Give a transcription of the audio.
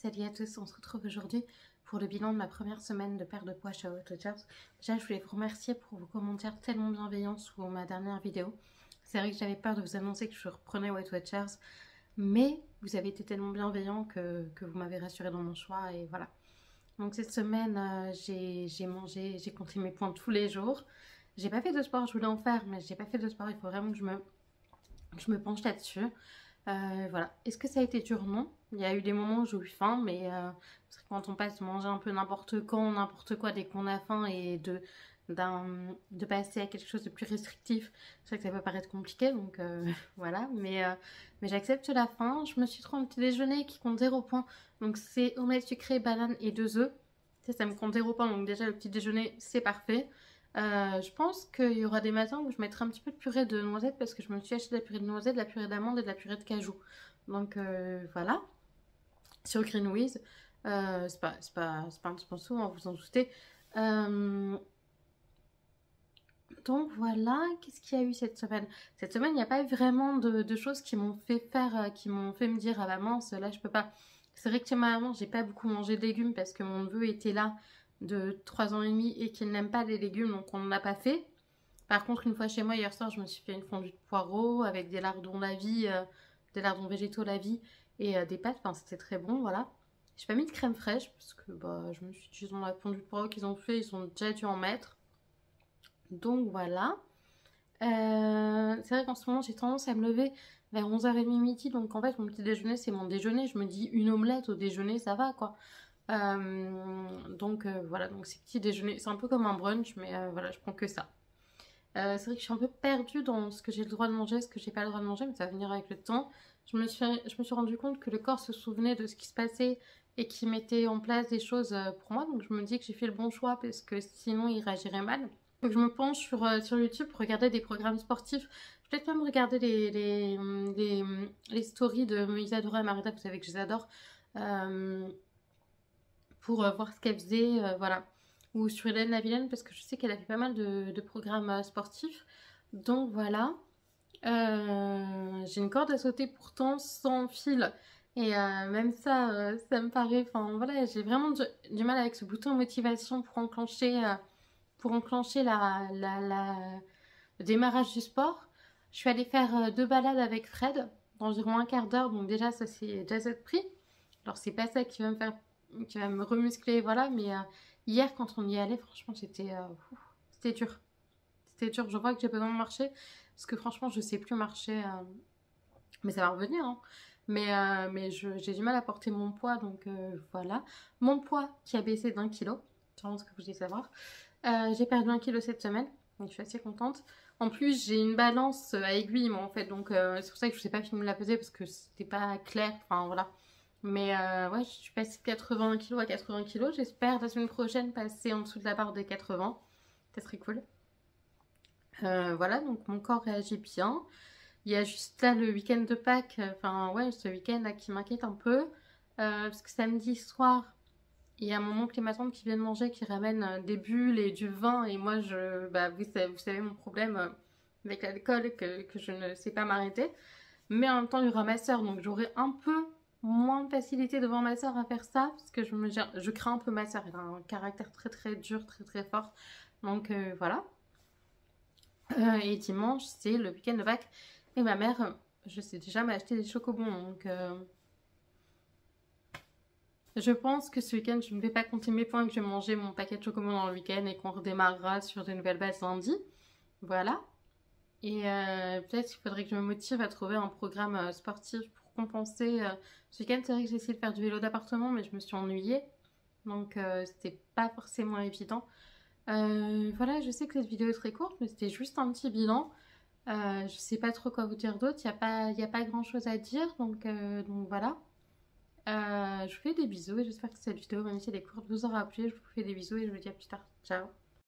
Salut à tous, on se retrouve aujourd'hui pour le bilan de ma première semaine de perte de poids chez Weight Watchers. Déjà, je voulais vous remercier pour vos commentaires tellement bienveillants sous ma dernière vidéo. C'est vrai que j'avais peur de vous annoncer que je reprenais Weight Watchers, mais vous avez été tellement bienveillants que vous m'avez rassuré dans mon choix et voilà. Donc cette semaine, j'ai mangé, j'ai compté mes points tous les jours. J'ai pas fait de sport, je voulais en faire, mais j'ai pas fait de sport, il faut vraiment que je me penche là-dessus. Voilà. Est-ce que ça a été dur? Non. Il y a eu des moments où j'ai eu faim, mais parce que quand on passe de manger un peu n'importe quand, n'importe quoi dès qu'on a faim et de passer à quelque chose de plus restrictif, c'est vrai que ça peut paraître compliqué, donc voilà. Mais j'accepte la faim. Je me suis trouvé un petit déjeuner qui compte 0 points. Donc c'est omelette sucrée, banane et 2 œufs. Ça me compte 0 points, donc déjà le petit déjeuner, c'est parfait. Je pense qu'il y aura des matins où je mettrai un petit peu de purée de noisettes parce que je me suis acheté de la purée de noisettes, de la purée d'amande et de la purée de cajou. Donc voilà, sur Greenwiz. C'est pas indispensable, hein, vous en doutez. Donc voilà, qu'est-ce qu'il y a eu cette semaine? Cette semaine, il n'y a pas eu vraiment de choses qui m'ont fait faire, qui m'ont fait me dire, ah bah mince, là je peux pas. C'est vrai que chez ma maman, j'ai pas beaucoup mangé de légumes parce que mon neveu était là de 3 ans et demi et qu'il n'aime pas les légumes, donc on ne l'a pas fait. Par contre, une fois chez moi, hier soir, je me suis fait une fondue de poireaux avec des lardons la vie, des lardons végétaux la vie et des pâtes. Enfin, c'était très bon, voilà. J'ai pas mis de crème fraîche parce que bah, je me suis dit, dans la fondue de poireaux qu'ils ont fait, ils ont déjà dû en mettre. Donc voilà. C'est vrai qu'en ce moment, j'ai tendance à me lever vers 11h30 midi. Donc en fait, mon petit déjeuner, c'est mon déjeuner. Je me dis une omelette au déjeuner, ça va quoi. Donc voilà, donc c'est petit déjeuner. C'est un peu comme un brunch, mais voilà, je prends que ça. C'est vrai que je suis un peu perdue dans ce que j'ai le droit de manger, ce que j'ai pas le droit de manger, mais ça va venir avec le temps. Je me suis rendu compte que le corps se souvenait de ce qui se passait et qui mettait en place des choses pour moi. Donc je me dis que j'ai fait le bon choix parce que sinon il réagirait mal. Donc je me penche sur YouTube pour regarder des programmes sportifs. Peut-être même regarder les stories de Isadora et Marita, vous savez que je les adore, pour voir ce qu'elle faisait, voilà. Ou sur Hélène la Vilaine, parce que je sais qu'elle a fait pas mal de programmes sportifs. Donc voilà. J'ai une corde à sauter pourtant sans fil. Et même ça, ça me paraît... Enfin voilà, j'ai vraiment du mal avec ce bouton motivation pour enclencher le démarrage du sport. Je suis allée faire 2 balades avec Fred d'environ un quart d'heure. Donc déjà, ça c'est déjà cette prix. Alors c'est pas ça qui va me remuscler, voilà. Mais hier, quand on y allait, franchement, c'était dur. C'était dur. Je vois que j'ai besoin de marcher parce que franchement, je sais plus marcher. Mais ça va revenir, hein. Mais j'ai du mal à porter mon poids, donc voilà. Mon poids qui a baissé d'1 kilo, c'est vraiment ce que vous voulez savoir. J'ai perdu 1 kilo cette semaine, donc je suis assez contente. En plus, j'ai une balance à aiguille, moi, en fait, donc c'est pour ça que je ne sais pas filmer la peser parce que c'était pas clair, enfin voilà. Mais ouais, je suis passée de 81 kg à 80 kg. J'espère la semaine prochaine passer en dessous de la barre des 80. Ça serait cool. Voilà, donc mon corps réagit bien. Il y a juste là le week-end de Pâques, enfin ouais, ce week-end là qui m'inquiète un peu. Parce que samedi soir, il y a mon oncle et ma tante qui viennent manger, qui ramènent des bulles et du vin. Et moi, bah, vous savez mon problème avec l'alcool, que je ne sais pas m'arrêter. Mais en même temps, il y aura ma soeur, donc j'aurai un peu moins de facilité devant ma soeur à faire ça. Parce que je crains un peu ma soeur. Elle a un caractère très très dur, très très fort. Donc voilà. Et dimanche, c'est le week-end de Pâques. Et ma mère, je sais déjà, m'a acheté des chocobons. Donc je pense que ce week-end, je ne vais pas compter mes points, que je vais manger mon paquet de chocobons dans le week-end et qu'on redémarrera sur de nouvelles bases lundi. Voilà. Et peut-être qu'il faudrait que je me motive à trouver un programme sportif pour compenser. Ce week-end, c'est vrai que j'ai essayé de faire du vélo d'appartement, mais je me suis ennuyée. Donc c'était pas forcément évident. Voilà, je sais que cette vidéo est très courte, mais c'était juste un petit bilan. Je sais pas trop quoi vous dire d'autre. Il y a pas grand chose à dire. Donc voilà. Je vous fais des bisous et j'espère que cette vidéo, même si elle est courte, vous aura plu. Je vous fais des bisous et je vous dis à plus tard. Ciao.